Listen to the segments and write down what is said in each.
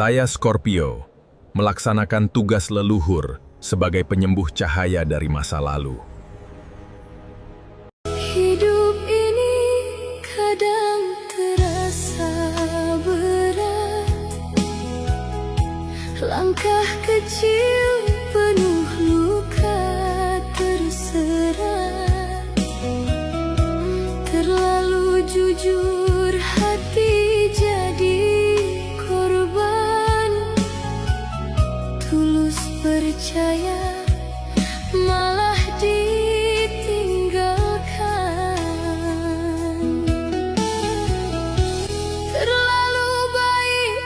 Saya Scorpio, melaksanakan tugas leluhur sebagai penyembuh cahaya dari masa lalu. Hidup ini kadang terasa berat, langkah kecil penuh luka terserat, terlalu jujur hati jadi korban, tulus percaya malah ditinggalkan. Terlalu baik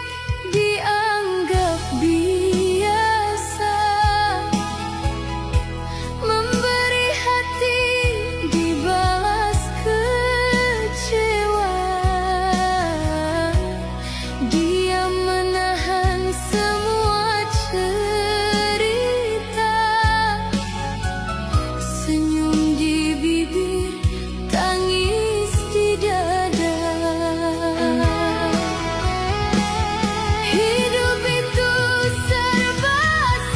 dianggap biasa, memberi hati dibalas kecewa. Dia menahan semua cerita, senyum di bibir, tangis di dada. Hidup itu serba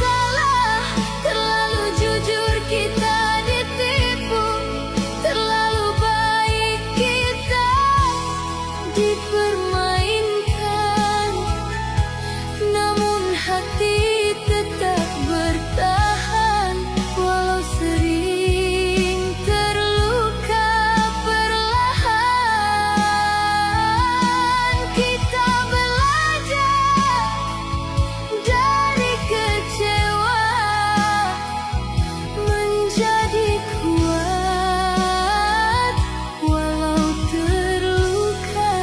salah, terlalu jujur kita ditipu, terlalu baik kita dipermainkan. Namun hati tetap bertahan, walau sering terluka perlahan. Kita belajar dari kecewa, menjadi kuat walau terluka.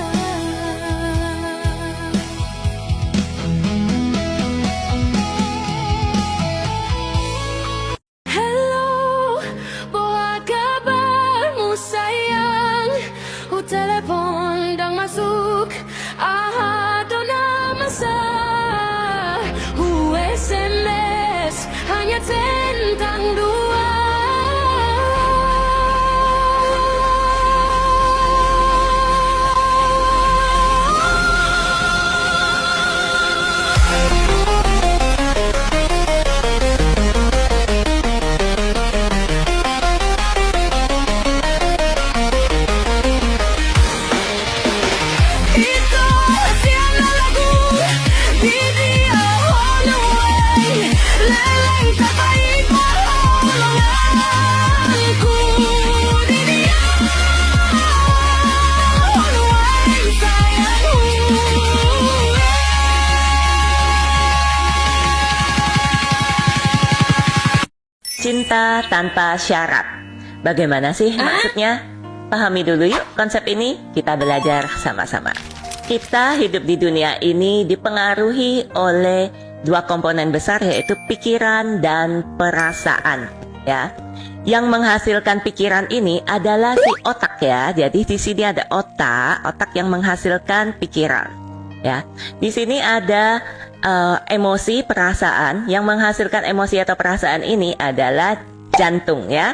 Hello, boa kabarmu sayang? Telepon dang masuk, ada nama sah. SMS hanya tentang dua. Itu siapa lagu di dia on the way, leleng tak baik pertolonganku di dia on the way, sayangku. Cinta tanpa syarat. Bagaimana sih maksudnya? Pahami dulu yuk konsep ini, kita belajar sama-sama. Kita hidup di dunia ini dipengaruhi oleh dua komponen besar, yaitu pikiran dan perasaan, ya. Yang menghasilkan pikiran ini adalah si otak, ya. Jadi di sini ada otak yang menghasilkan pikiran, ya. Di sini ada emosi, perasaan. Yang menghasilkan emosi atau perasaan ini adalah jantung, ya,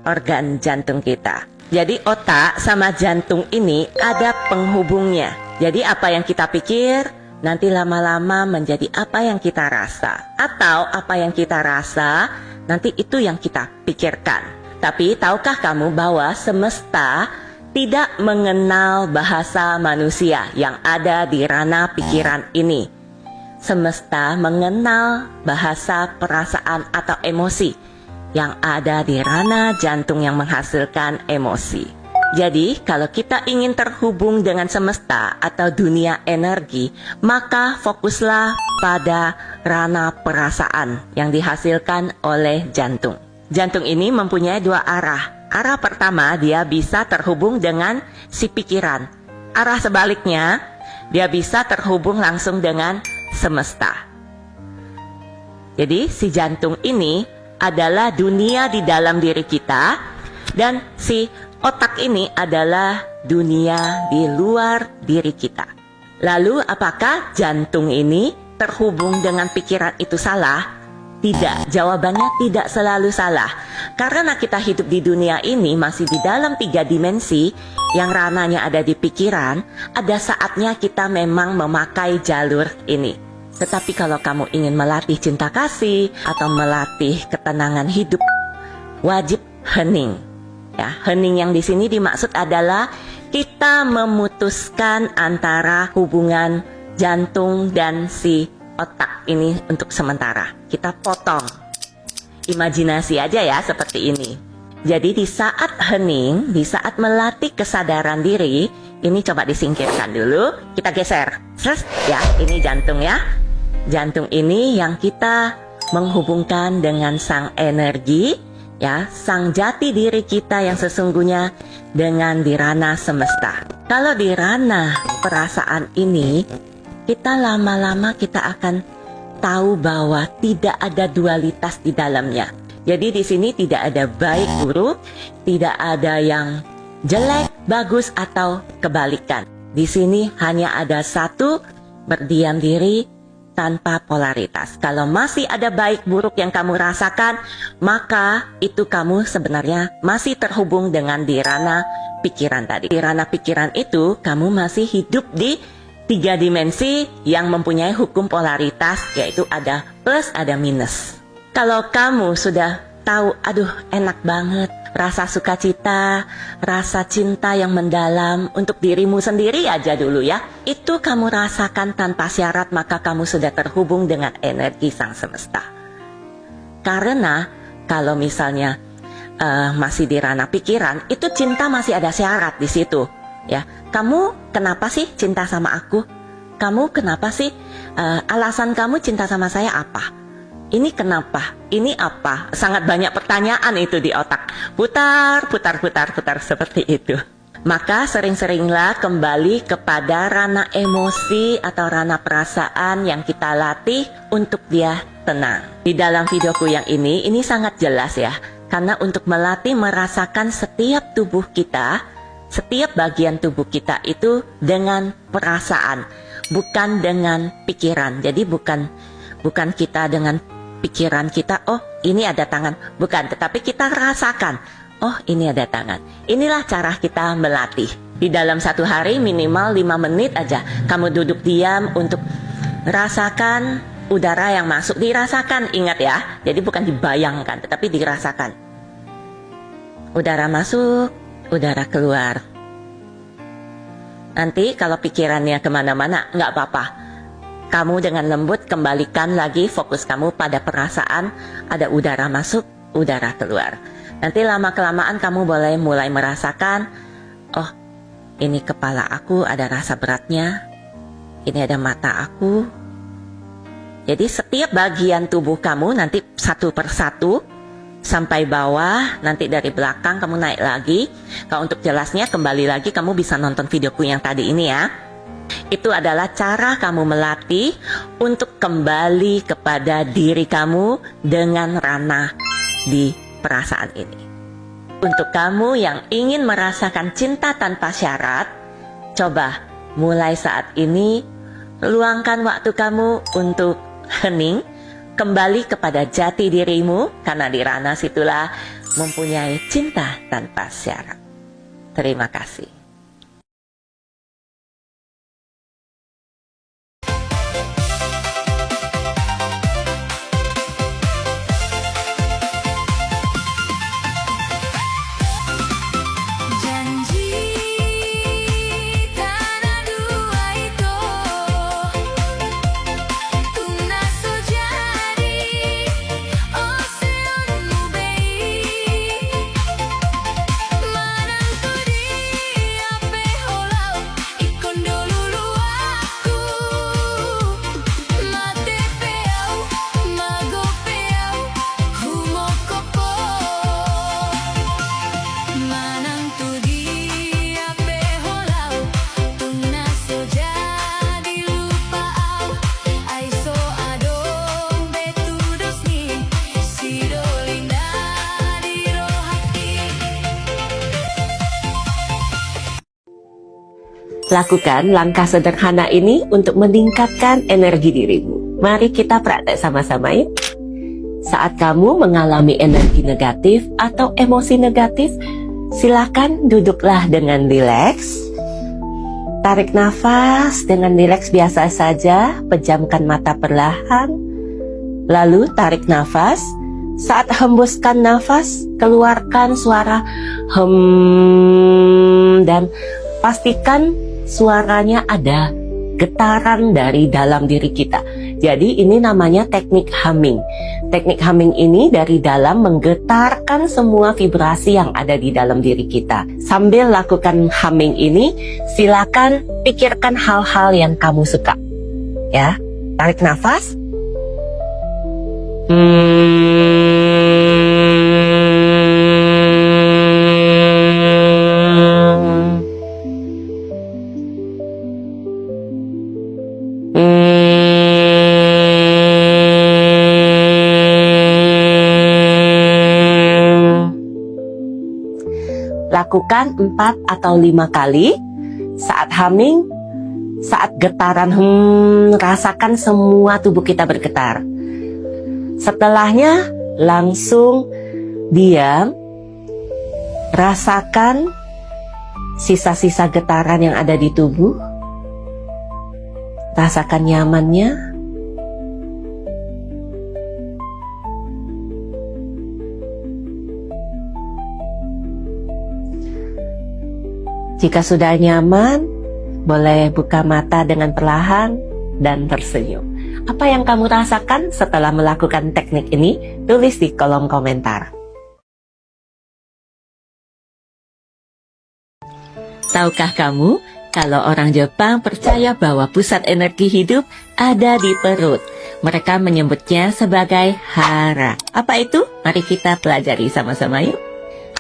organ jantung kita. Jadi otak sama jantung ini ada penghubungnya. Jadi apa yang kita pikir nanti lama-lama menjadi apa yang kita rasa, atau apa yang kita rasa nanti itu yang kita pikirkan. Tapi tahukah kamu bahwa semesta tidak mengenal bahasa manusia yang ada di ranah pikiran ini? Semesta mengenal bahasa perasaan atau emosi yang ada di ranah jantung yang menghasilkan emosi. Jadi, kalau kita ingin terhubung dengan semesta atau dunia energi, maka fokuslah pada ranah perasaan yang dihasilkan oleh jantung. Jantung ini mempunyai dua arah. Arah pertama, dia bisa terhubung dengan si pikiran. Arah sebaliknya, dia bisa terhubung langsung dengan semesta. Jadi, si jantung ini adalah dunia di dalam diri kita, dan si otak ini adalah dunia di luar diri kita. Lalu apakah jantung ini terhubung dengan pikiran itu salah? Tidak, jawabannya tidak selalu salah. Karena kita hidup di dunia ini masih di dalam 3 dimensi yang ranahnya ada di pikiran, ada saatnya kita memang memakai jalur ini. Tetapi kalau kamu ingin melatih cinta kasih atau melatih ketenangan hidup, wajib hening. Ya, hening yang di sini dimaksud adalah kita memutuskan antara hubungan jantung dan si otak ini untuk sementara. Kita potong. Imajinasi aja ya seperti ini. Jadi di saat hening, di saat melatih kesadaran diri, ini coba disingkirkan dulu. Kita geser. Ya, ini jantung ya. Jantung ini yang kita menghubungkan dengan sang energi, ya, sang jati diri kita yang sesungguhnya dengan di ranah semesta. Kalau di ranah perasaan ini, kita lama-lama kita akan tahu bahwa tidak ada dualitas di dalamnya. Jadi di sini tidak ada baik buruk, tidak ada yang jelek, bagus atau kebalikan. Di sini hanya ada satu, berdiam diri tanpa polaritas. Kalau masih ada baik buruk yang kamu rasakan, maka itu kamu sebenarnya masih terhubung dengan di ranah pikiran tadi. Di ranah pikiran itu kamu masih hidup di 3 dimensi yang mempunyai hukum polaritas, yaitu ada plus, ada minus. Kalau kamu sudah tahu, aduh enak banget, rasa sukacita, rasa cinta yang mendalam untuk dirimu sendiri aja dulu ya, itu kamu rasakan tanpa syarat, maka kamu sudah terhubung dengan energi sang semesta. Karena kalau misalnya masih di ranah pikiran, itu cinta masih ada syarat di situ ya. Kamu kenapa sih cinta sama aku? Kamu kenapa sih, alasan kamu cinta sama saya apa? Ini kenapa? Ini apa? Sangat banyak pertanyaan itu di otak. Putar seperti itu. Maka sering-seringlah kembali kepada ranah emosi atau ranah perasaan yang kita latih untuk dia tenang. Di dalam videoku yang ini sangat jelas ya. Karena untuk melatih merasakan setiap tubuh kita, setiap bagian tubuh kita itu dengan perasaan, bukan dengan pikiran. Jadi bukan kita dengan pikiran kita, oh ini ada tangan, bukan, tetapi kita rasakan, oh ini ada tangan. Inilah cara kita melatih. Di dalam satu hari minimal 5 menit aja kamu duduk diam untuk rasakan udara yang masuk. Dirasakan, ingat ya, jadi bukan dibayangkan tetapi dirasakan. Udara masuk, udara keluar. Nanti kalau pikirannya kemana-mana nggak apa-apa, kamu dengan lembut kembalikan lagi fokus kamu pada perasaan, ada udara masuk, udara keluar. Nanti lama-kelamaan kamu boleh mulai merasakan, oh ini kepala aku ada rasa beratnya, ini ada mata aku. Jadi setiap bagian tubuh kamu nanti satu persatu sampai bawah, nanti dari belakang kamu naik lagi. Kalau untuk jelasnya kembali lagi kamu bisa nonton videoku yang tadi ini ya. Itu adalah cara kamu melatih untuk kembali kepada diri kamu dengan ranah di perasaan ini. Untuk kamu yang ingin merasakan cinta tanpa syarat, coba mulai saat ini luangkan waktu kamu untuk hening, kembali kepada jati dirimu, karena di ranah situlah mempunyai cinta tanpa syarat. Terima kasih. Lakukan langkah sederhana ini untuk meningkatkan energi dirimu. Mari kita praktek sama-sama ya. Saat kamu mengalami energi negatif atau emosi negatif, silakan duduklah dengan rileks. Tarik nafas dengan rileks biasa saja, pejamkan mata perlahan. Lalu tarik nafas. Saat hembuskan nafas, keluarkan suara hem dan pastikan suaranya ada getaran dari dalam diri kita. Jadi ini namanya teknik humming. Teknik humming ini dari dalam menggetarkan semua vibrasi yang ada di dalam diri kita. Sambil lakukan humming ini, silakan pikirkan hal-hal yang kamu suka. Ya, tarik nafas. Lakukan 4 atau 5 kali. Saat humming, saat getaran rasakan semua tubuh kita bergetar. Setelahnya langsung diam, rasakan sisa-sisa getaran yang ada di tubuh. Rasakan nyamannya. Jika sudah nyaman, boleh buka mata dengan perlahan dan tersenyum. Apa yang kamu rasakan setelah melakukan teknik ini? Tulis di kolom komentar. Tahukah kamu, kalau orang Jepang percaya bahwa pusat energi hidup ada di perut. Mereka menyebutnya sebagai hara. Apa itu? Mari kita pelajari sama-sama yuk.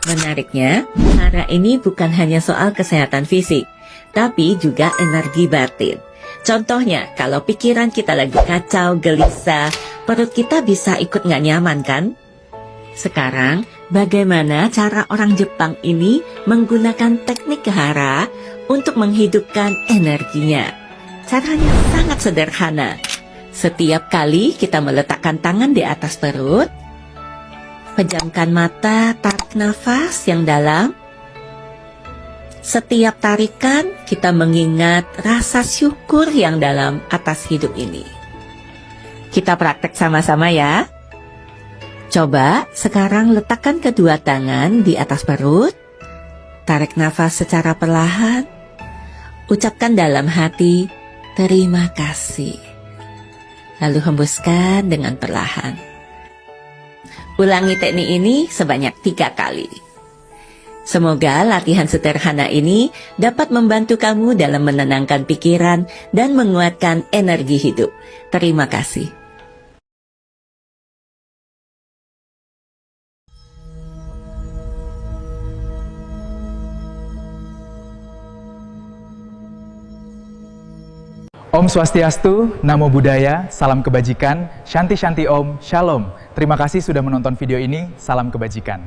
Menariknya, hara ini bukan hanya soal kesehatan fisik, tapi juga energi batin. Contohnya, kalau pikiran kita lagi kacau, gelisah, perut kita bisa ikut nggak nyaman kan? Sekarang, bagaimana cara orang Jepang ini menggunakan teknik hara untuk menghidupkan energinya? Caranya sangat sederhana. Setiap kali kita meletakkan tangan di atas perut, pejamkan mata, tarik nafas yang dalam. Setiap tarikan, kita mengingat rasa syukur yang dalam atas hidup ini. Kita praktek sama-sama ya. Coba sekarang letakkan kedua tangan di atas perut. Tarik nafas secara perlahan. Ucapkan dalam hati, terima kasih. Lalu hembuskan dengan perlahan. Ulangi teknik ini sebanyak 3 kali. Semoga latihan sederhana ini dapat membantu kamu dalam menenangkan pikiran dan menguatkan energi hidup. Terima kasih. Om Swastiastu, Namo Buddhaya, salam kebajikan, Shanti Shanti Om, Shalom. Terima kasih sudah menonton video ini, salam kebajikan.